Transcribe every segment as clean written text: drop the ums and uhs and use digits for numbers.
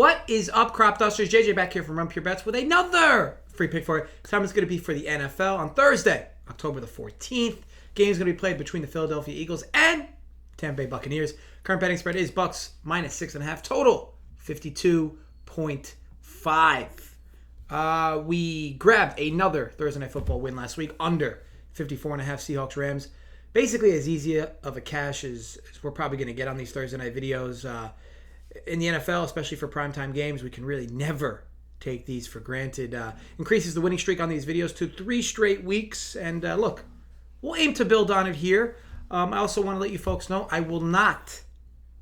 What is up, Crop Dusters? JJ back here from Run Pure Bets with another free pick for it. This time it's going to be for the NFL on Thursday, October the 14th. Game is going to be played between the Philadelphia Eagles and Tampa Bay Buccaneers. Current betting spread is Bucs minus 6.5. Total 52.5. We grabbed another Thursday Night Football win last week under 54.5 Seahawks Rams. Basically as easy of a cash as we're probably going to get on these Thursday night videos. In the NFL, especially for primetime games, we can really never take these for granted. Increases the winning streak on these videos to 3 straight weeks. And look, we'll aim to build on it here. I also want to let you folks know I will not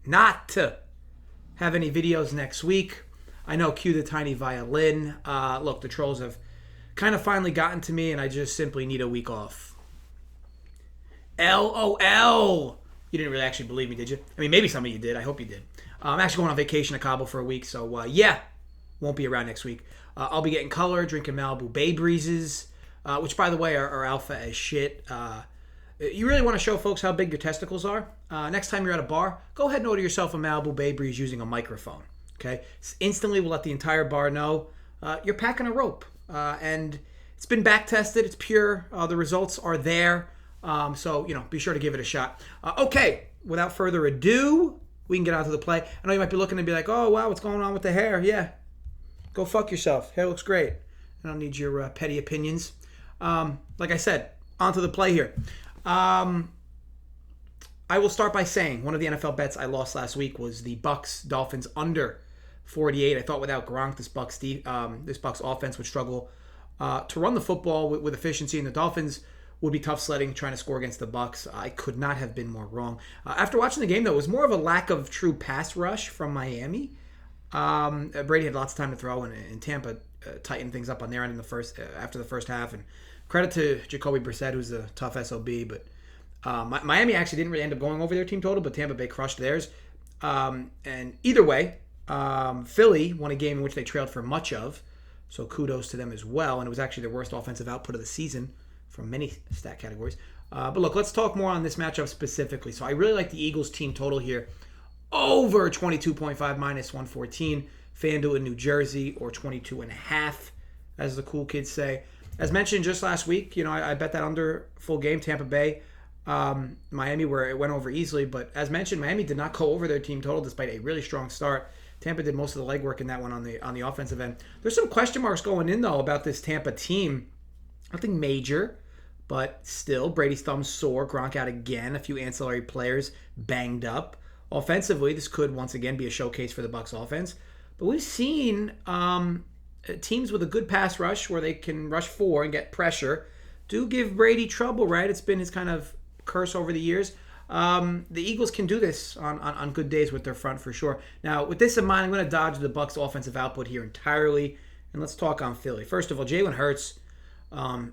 have any videos next week. I know, cue the tiny violin. Look, the trolls have kind of finally gotten to me, and I just simply need a week off. LOL. You didn't really actually believe me, did you? I mean, maybe some of you did. I hope you did. I'm actually going on vacation to Cabo for a week, so won't be around next week. I'll be getting color, drinking Malibu Bay Breezes, which, by the way, are alpha as shit. You really want to show folks how big your testicles are? Next time you're at a bar, go ahead and order yourself a Malibu Bay Breeze using a microphone. Okay, instantly we'll let the entire bar know you're packing a rope, and it's been back tested. It's pure. The results are there, so be sure to give it a shot. Okay, without further ado, we can get out to the play. I know you might be looking and be like, "Oh wow, what's going on with the hair?" Yeah, go fuck yourself. Hair looks great. I don't need your petty opinions. Like I said, onto the play here. I will start by saying one of the NFL bets I lost last week was the Bucs Dolphins under 48. I thought without Gronk, this Bucs offense would struggle to run the football with efficiency, and the Dolphins would be tough sledding trying to score against the Bucs. I could not have been more wrong. After watching the game, though, it was more of a lack of true pass rush from Miami. Brady had lots of time to throw, and Tampa tightened things up on their end after the first half. And credit to Jacoby Brissett, who's a tough SOB. But Miami actually didn't really end up going over their team total, but Tampa Bay crushed theirs. And either way, Philly won a game in which they trailed for much of, so kudos to them as well. And it was actually their worst offensive output of the season from many stat categories. But look, let's talk more on this matchup specifically. So I really like the Eagles team total here. Over 22.5 minus 114. FanDuel in New Jersey, or 22.5, as the cool kids say. As mentioned just last week, I bet that under full game, Tampa Bay, Miami, where it went over easily. But as mentioned, Miami did not go over their team total despite a really strong start. Tampa did most of the legwork in that one on the offensive end. There's some question marks going in, though, about this Tampa team. Nothing major, but still, Brady's thumb's sore. Gronk out again. A few ancillary players banged up. Offensively, this could once again be a showcase for the Bucs offense. But we've seen teams with a good pass rush where they can rush 4 and get pressure do give Brady trouble, right? It's been his kind of curse over the years. The Eagles can do this on good days with their front for sure. Now, with this in mind, I'm going to dodge the Bucs offensive output here entirely, and let's talk on Philly. First of all, Jalen Hurts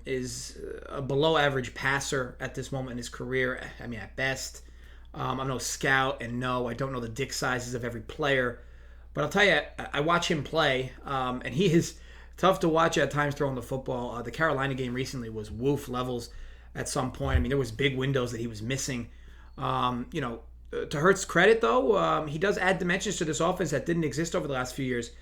is a below-average passer at this moment in his career. I mean, at best. I'm no scout, and no, I don't know the dick sizes of every player. But I'll tell you, I watch him play, and he is tough to watch at times throwing the football. The Carolina game recently was woof levels at some point. I mean, there was big windows that he was missing. To Hurts' credit, though, he does add dimensions to this offense that didn't exist over the last few years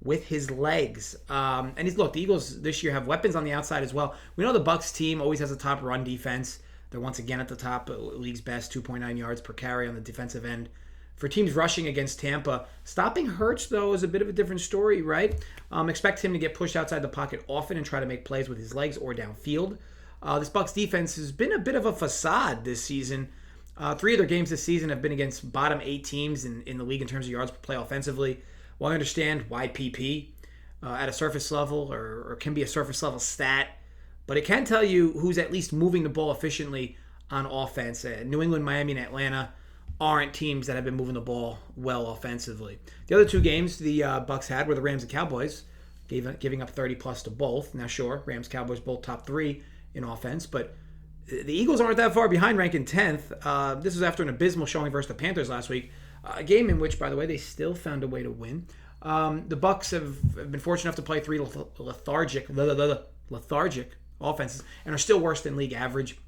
with his legs. And the Eagles this year have weapons on the outside as well. We know the Bucs team always has a top run defense. They're once again at the top, league's best, 2.9 yards per carry on the defensive end. For teams rushing against Tampa, stopping Hurts, though, is a bit of a different story, right? Expect him to get pushed outside the pocket often and try to make plays with his legs or downfield. This Bucs defense has been a bit of a facade this season. 3 of their games this season have been against bottom 8 teams in the league in terms of yards per play offensively. Well, I understand why PP at a surface level or can be a surface level stat, but it can tell you who's at least moving the ball efficiently on offense. New England, Miami, and Atlanta aren't teams that have been moving the ball well offensively. The other 2 games the Bucs had were the Rams and Cowboys, giving up 30-plus to both. Now, sure, Rams, Cowboys both top 3 in offense, but the Eagles aren't that far behind, ranking 10th. This was after an abysmal showing versus the Panthers last week, a game in which, by the way, they still found a way to win. The Bucs have been fortunate enough to play 3 lethargic offenses and are still worse than league average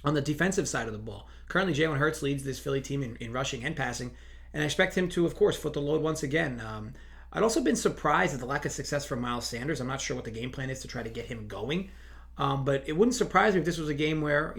on the defensive side of the ball. Currently, Jalen Hurts leads this Philly team in rushing and passing, and I expect him to, of course, foot the load once again. I'd also been surprised at the lack of success from Miles Sanders. I'm not sure what the game plan is to try to get him going. But it wouldn't surprise me if this was a game where,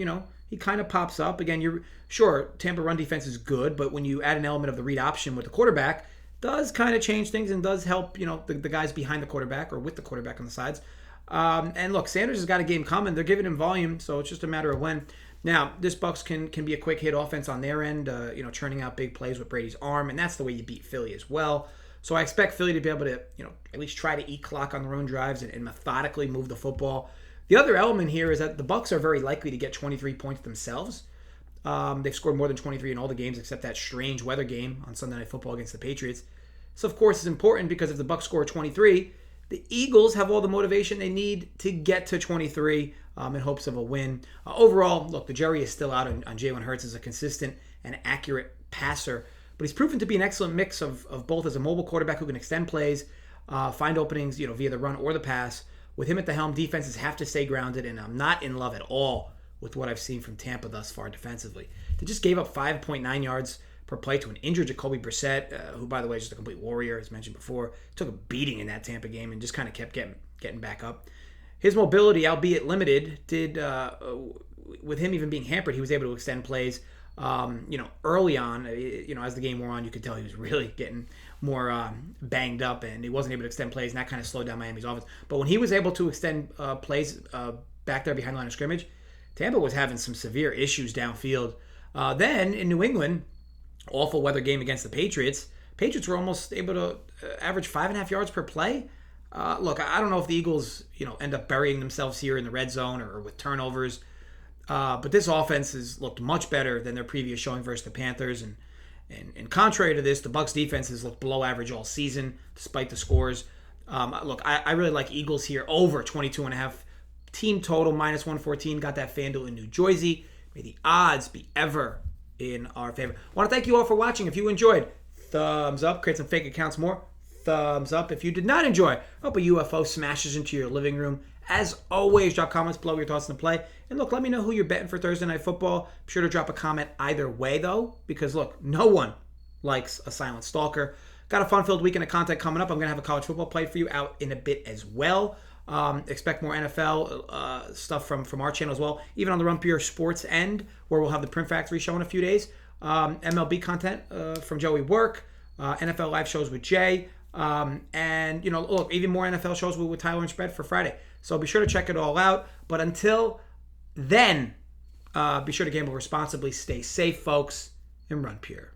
he kind of pops up. Again, you're sure Tampa run defense is good, but when you add an element of the read option with the quarterback, does kind of change things and does help, the guys behind the quarterback or with the quarterback on the sides. And look, Sanders has got a game coming. They're giving him volume, so it's just a matter of when. Now, this Bucs can be a quick hit offense on their end, churning out big plays with Brady's arm, and that's the way you beat Philly as well. So I expect Philly to be able to, at least try to eat clock on their own drives and methodically move the football. The other element here is that the Bucs are very likely to get 23 points themselves. They've scored more than 23 in all the games except that strange weather game on Sunday Night Football against the Patriots. So, of course, it's important because if the Bucs score 23, the Eagles have all the motivation they need to get to 23 in hopes of a win. Overall, look, the jury is still out on Jalen Hurts as a consistent and accurate passer, but he's proven to be an excellent mix of both as a mobile quarterback who can extend plays, find openings, via the run or the pass. With him at the helm, defenses have to stay grounded, and I'm not in love at all with what I've seen from Tampa thus far defensively. They just gave up 5.9 yards per play to an injured Jacoby Brissett, who, by the way, is just a complete warrior, as mentioned before. Took a beating in that Tampa game and just kind of kept getting back up. His mobility, albeit limited, did with him even being hampered, he was able to extend plays. Early on, as the game wore on, you could tell he was really getting more banged up, and he wasn't able to extend plays, and that kind of slowed down Miami's offense. But when he was able to extend plays back there behind the line of scrimmage, Tampa was having some severe issues downfield. Then in New England, awful weather game against the Patriots. Patriots were almost able to average 5.5 yards per play. Look, I don't know if the Eagles, end up burying themselves here in the red zone or with turnovers. But this offense has looked much better than their previous showing versus the Panthers. And contrary to this, the Bucs defense has looked below average all season, despite the scores. Look, I really like Eagles here over 22.5. Team total minus 114. Got that FanDuel in New Jersey. May the odds be ever in our favor. I want to thank you all for watching. If you enjoyed, thumbs up. Create some fake accounts more. Thumbs up. If you did not enjoy, hope a UFO smashes into your living room. As always, drop comments below your thoughts on the play. And look, let me know who you're betting for Thursday Night Football. Be sure to drop a comment either way, though, because look, no one likes a silent stalker. Got a fun-filled weekend of content coming up. I'm going to have a college football play for you out in a bit as well. Expect more NFL stuff from our channel as well. Even on the Rumpier Sports end, where we'll have the Print Factory show in a few days. MLB content from Joey Work. NFL live shows with Jay. And, look, even more NFL shows with Tyler and Spread for Friday. So be sure to check it all out. But until then, be sure to gamble responsibly. Stay safe, folks, and run pure.